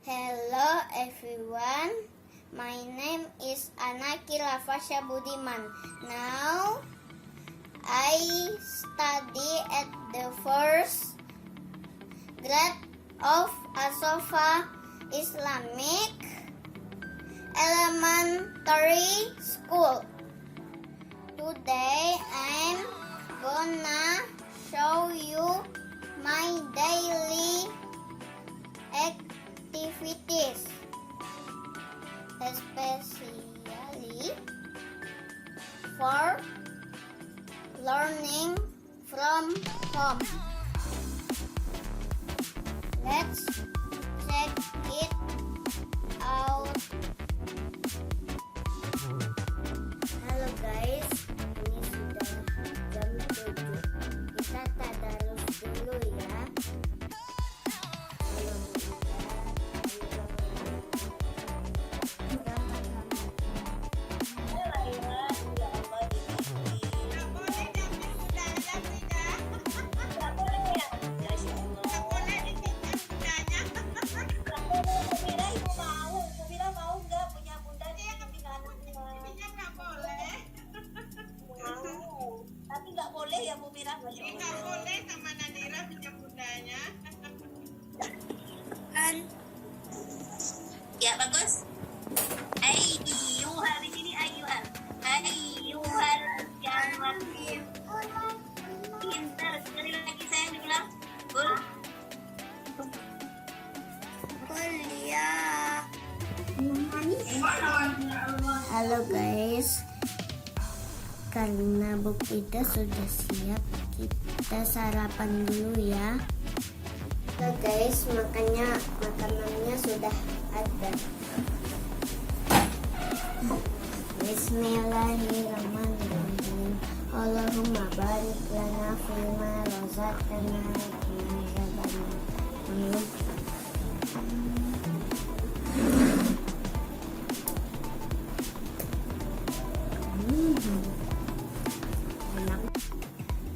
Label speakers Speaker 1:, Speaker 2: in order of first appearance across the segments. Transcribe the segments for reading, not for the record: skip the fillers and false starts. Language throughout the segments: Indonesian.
Speaker 1: Hello everyone, my name is Anak-Anak Budiman. Now I study at the first grade of Asofa Islamic Elementary School. Today I'm gonna show you my daily activities, especially for learning from home. Let's check it out. Halo guys, ini sudah jam 7. Kita tadarus dulu ya.
Speaker 2: Nggak boleh sama Nadira pinjam bundanya.
Speaker 3: Kan? Ya bagus. Ayyuhal di sini ayyuhal. Ayyuhal jangan pintar. Sekali lagi saya dibilang.
Speaker 1: Kuliah. Halo guys, karena Bu kita sudah siap, kita sarapan dulu ya. Oke guys, makanannya sudah ada. Bismillahirrahmanirrahim. Allahumma barik lana fima razaqtana wa qina adzabannar.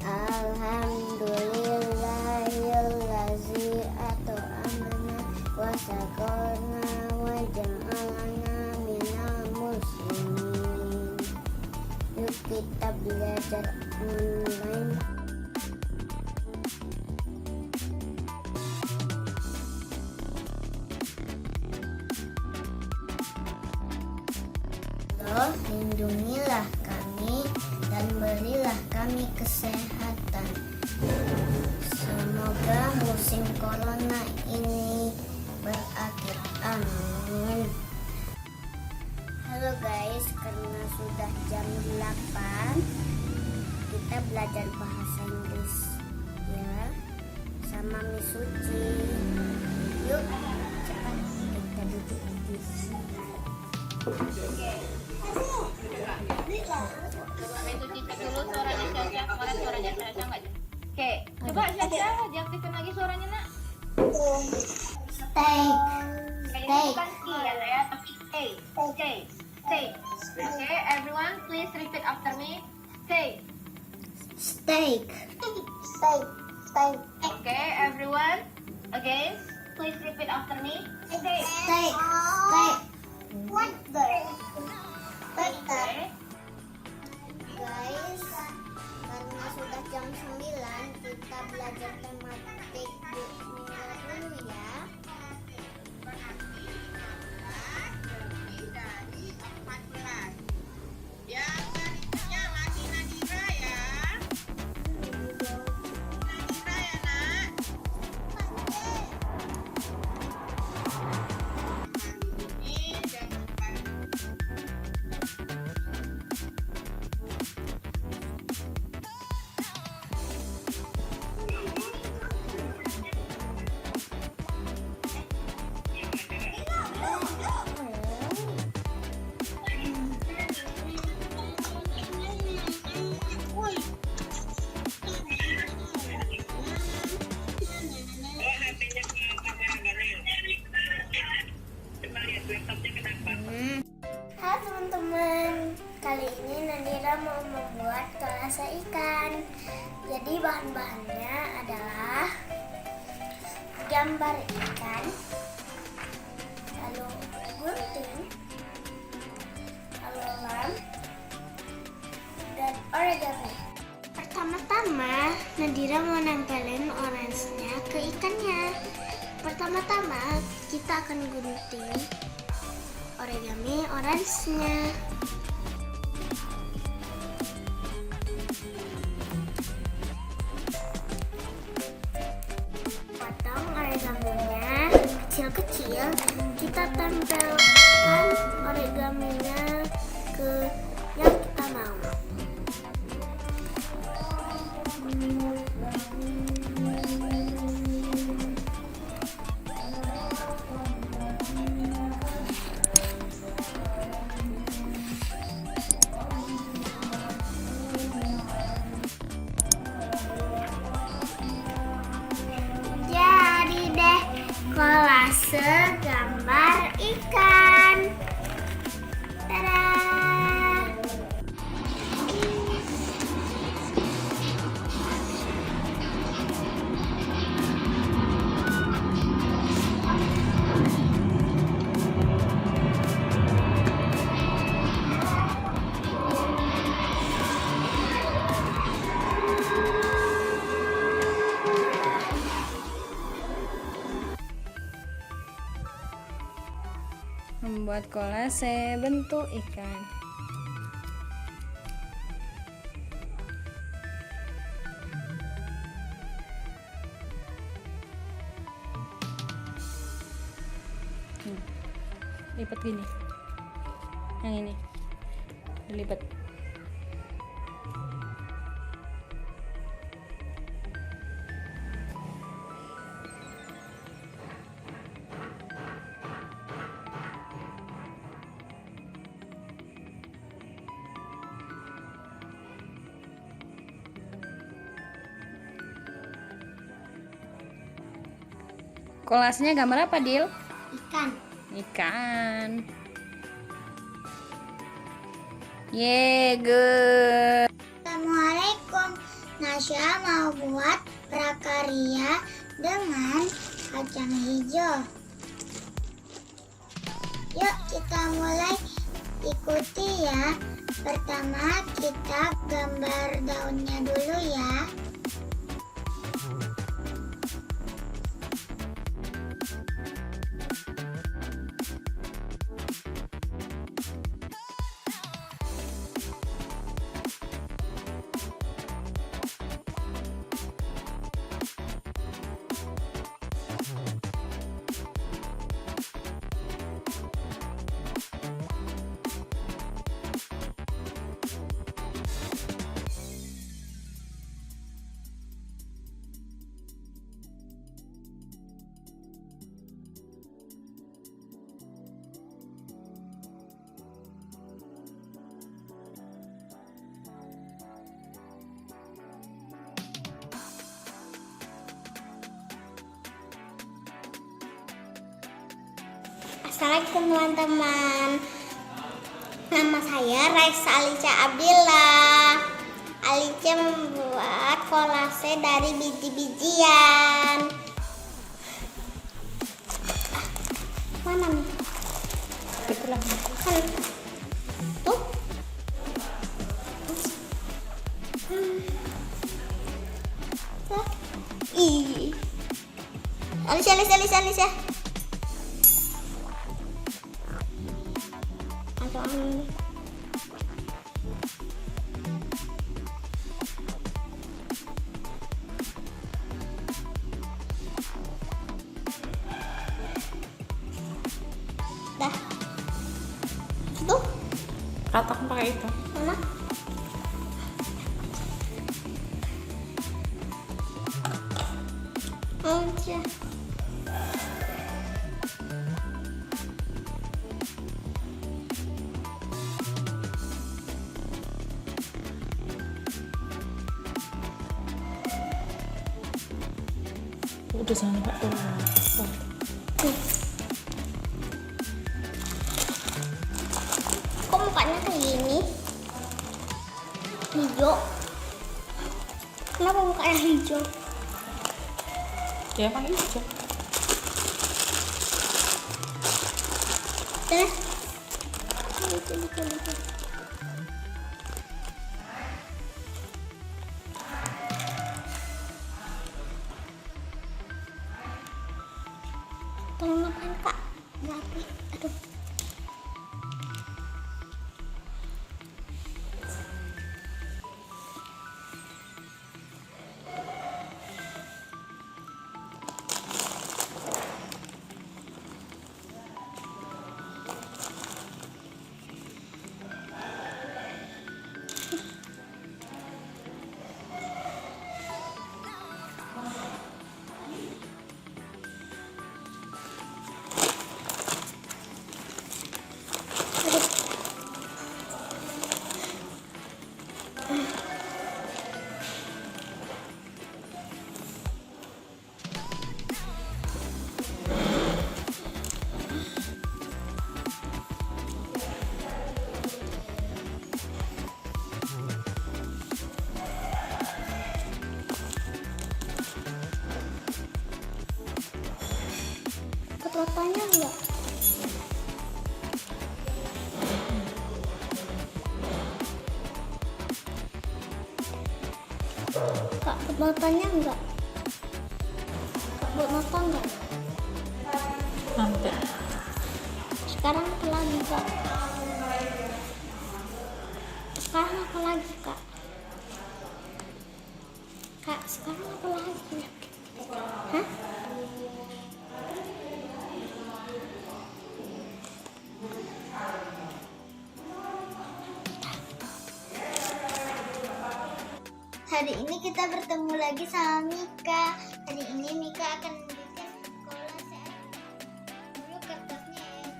Speaker 1: Alhamdulillahillazi at'amana wa saqana wa ja'alana minal muslimin. Yuk kita belajar online. Allah, lindungilah kami dan berilah kami kesehatan. Semoga musim corona ini berakhir. Amin. Halo guys, karena sudah jam 8, kita belajar bahasa Inggris ya sama Miss Suci. Yuk, cepat kita duduk di sini.
Speaker 4: Dulu suaranya Caca, kemarin suaranya Caca nggak? Oke, coba Caca diaktifkan lagi suaranya nak.
Speaker 1: Steak.
Speaker 4: Kayaknya bukan T ya, tapi steak. Oke, everyone please repeat after me.
Speaker 1: Steak.
Speaker 4: Oke, everyone again please repeat after me.
Speaker 1: Steak.
Speaker 4: Oke.
Speaker 1: Guys, karena sudah jam 9, kita belajar tematik Bu Mira dulu ya.
Speaker 2: Lebih dari 14. Yang berikutnya lagi Nadira ya. Nadira ya nak. Ini jangan lupa.
Speaker 1: kita akan gunting origami orange-nya. Potong origaminya kecil-kecil, kita tempelkan origaminya ke yang kita mau. Jadi deh kolase gambar ikan. Tada!
Speaker 5: Membuat kolase bentuk ikan. Lipat gini. Yang ini. Dilipat. Kolasenya gambar apa, Dil?
Speaker 1: Ikan.
Speaker 5: Ikan. Good.
Speaker 1: Assalamualaikum. Nasya mau buat prakarya dengan kacang hijau. Yuk kita mulai, ikuti ya. Pertama kita gambar daunnya dulu ya. Assalamualaikum teman-teman. Nama saya Raisa Alicia Abdillah. Alicia membuat kolase dari biji-bijian. Mana nih?
Speaker 5: Itulah.
Speaker 1: Kan. Tuh. Ih. Alicia. Dah. Itu
Speaker 5: Ratakan pakai itu.
Speaker 1: mana? Aja.
Speaker 5: Udah sana Pak.
Speaker 1: Kok mukanya kayak gini? Hijau. Kenapa mukanya hijau?
Speaker 5: Ya pakai hijau.
Speaker 1: Dah. Tolong. Kan kak, nggak api. Aduh. Fotonya enggak? Kak, fotonya enggak? Kak, buat nonton enggak?
Speaker 5: Nanti.
Speaker 1: Sekarang apa lagi kak? Sekarang apa lagi kak? Kak, sekarang apa lagi? Hah? Hari ini kita bertemu lagi sama Mika. Hari ini Mika akan bikin kolase. Dulu kertasnya ya.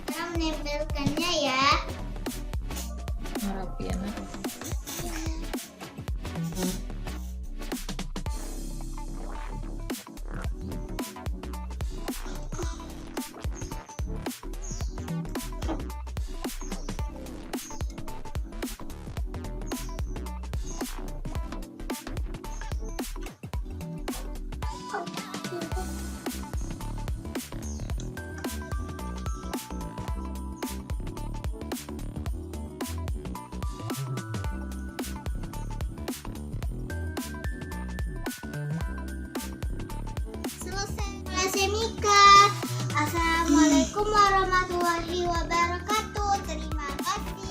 Speaker 1: Kita menempelkannya ya.
Speaker 5: Rapi enak.
Speaker 1: Selesai kolase Mika. Assalamualaikum warahmatullahi wabarakatuh. Terima kasih.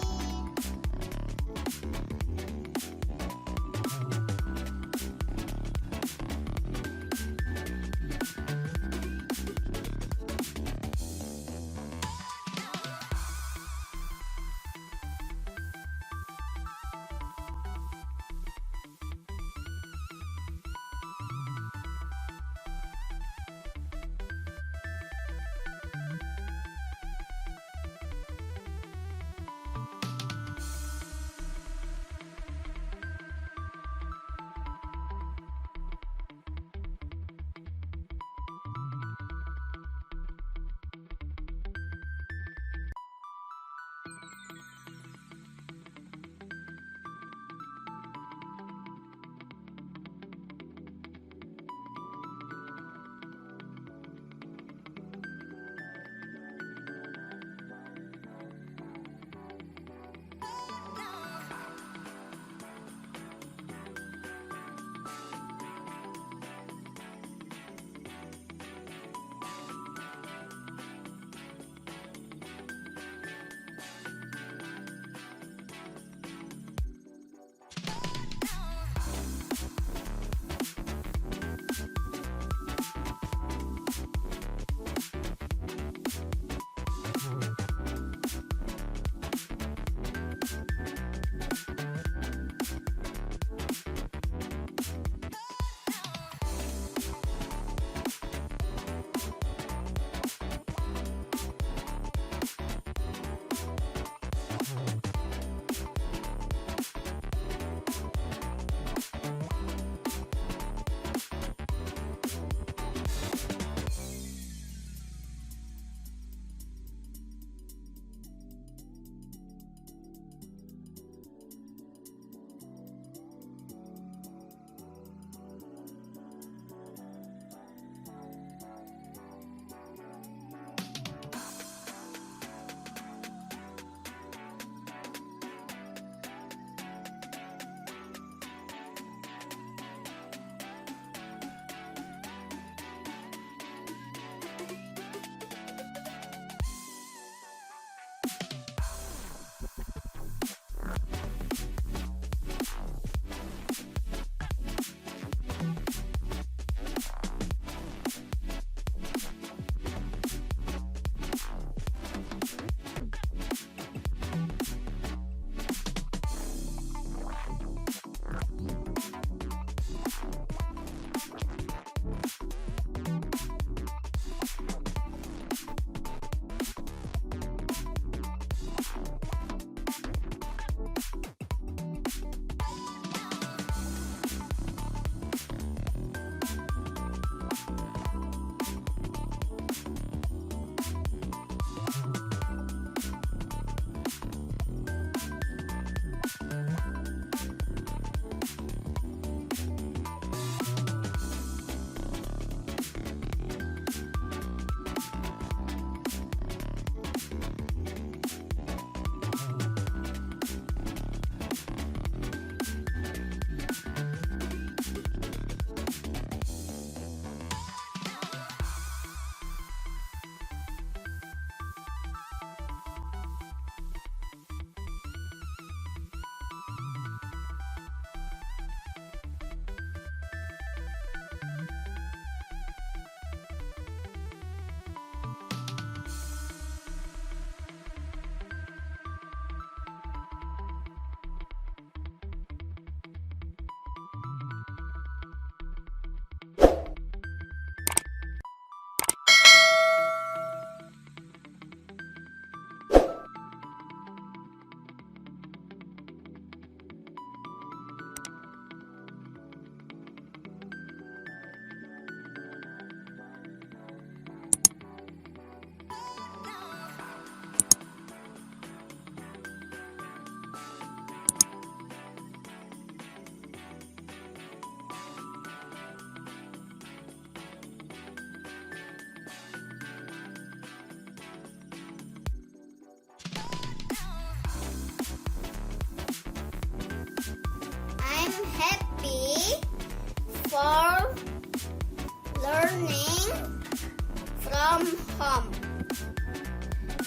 Speaker 1: home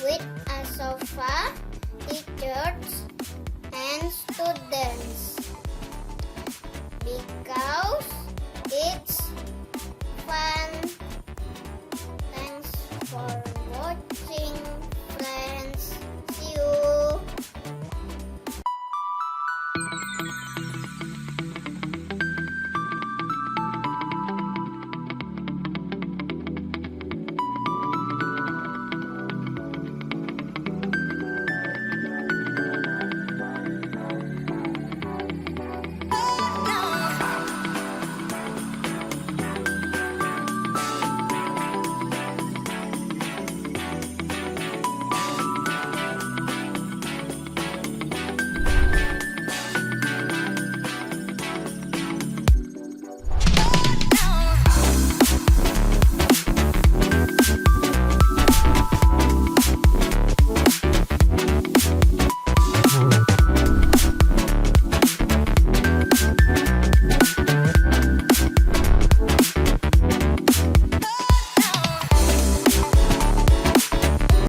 Speaker 1: with a sofa, teachers, and students because it's fun.